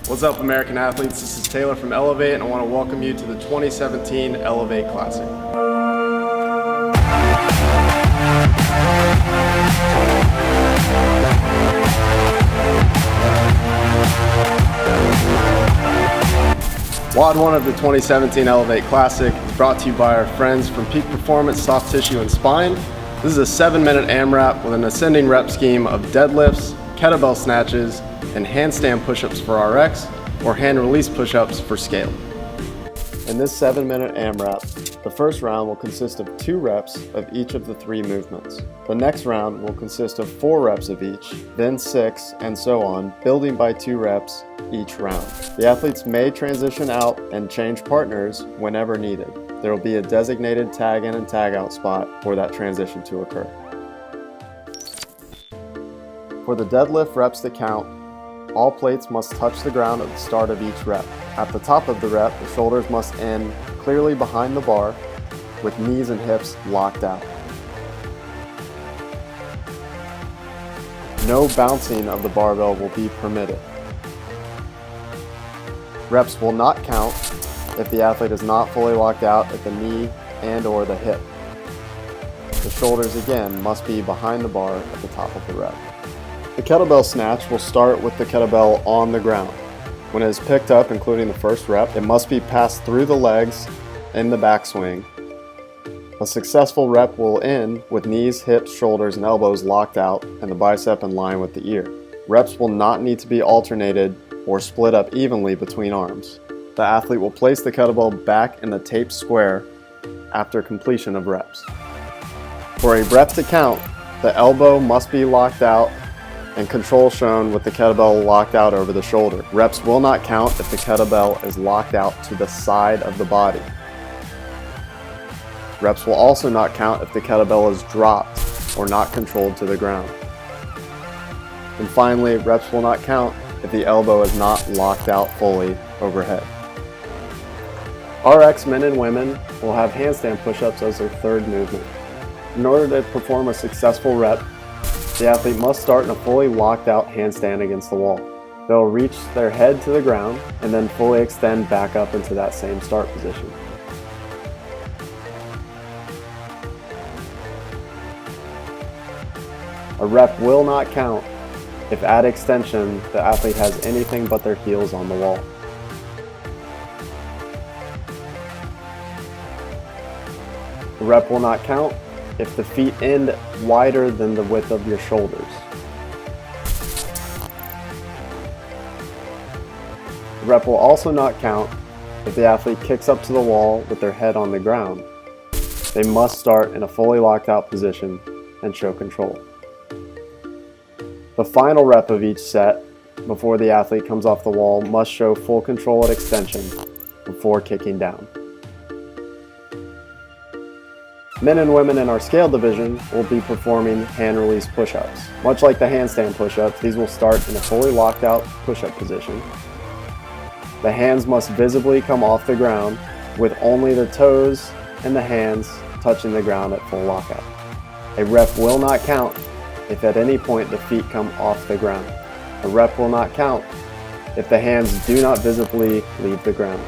What's up, American athletes? This is Taylor from Elevate, and I want to welcome you to the 2017 Elevate Classic. WOD 1 of the 2017 Elevate Classic is brought to you by our friends from Peak Performance Soft Tissue and Spine. This is a 7-minute AMRAP with an ascending rep scheme of deadlifts, kettlebell snatches, and handstand push-ups for RX or hand release push-ups for scale. In this 7-minute AMRAP, the first round will consist of 2 reps of each of the 3 movements. The next round will consist of 4 reps of each, then 6, and so on, building by 2 reps each round. The athletes may transition out and change partners whenever needed. There will be a designated tag in and tag out spot for that transition to occur. For the deadlift reps to count, all plates must touch the ground at the start of each rep. At the top of the rep, the shoulders must end clearly behind the bar with knees and hips locked out. No bouncing of the barbell will be permitted. Reps will not count if the athlete is not fully locked out at the knee and or the hip. The shoulders again must be behind the bar at the top of the rep. The kettlebell snatch will start with the kettlebell on the ground. When it is picked up, including the first rep, it must be passed through the legs in the backswing. A successful rep will end with knees, hips, shoulders, and elbows locked out and the bicep in line with the ear. Reps will not need to be alternated or split up evenly between arms. The athlete will place the kettlebell back in the taped square after completion of reps. For a rep to count, the elbow must be locked out and control shown with the kettlebell locked out over the shoulder. Reps will not count if the kettlebell is locked out to the side of the body. Reps will also not count if the kettlebell is dropped or not controlled to the ground. And finally, reps will not count if the elbow is not locked out fully overhead. RX men and women will have handstand push-ups as their third movement. In order to perform a successful rep, the athlete must start in a fully locked out handstand against the wall. They'll reach their head to the ground and then fully extend back up into that same start position. A rep will not count if at extension the athlete has anything but their heels on the wall. A rep will not count if the feet end wider than the width of your shoulders. The rep will also not count if the athlete kicks up to the wall with their head on the ground. They must start in a fully locked out position and show control. The final rep of each set before the athlete comes off the wall must show full control at extension before kicking down. Men and women in our scale division will be performing hand release push-ups. Much like the handstand push-ups, these will start in a fully locked out push-up position. The hands must visibly come off the ground with only the toes and the hands touching the ground at full lockout. A rep will not count if at any point the feet come off the ground. A rep will not count if the hands do not visibly leave the ground.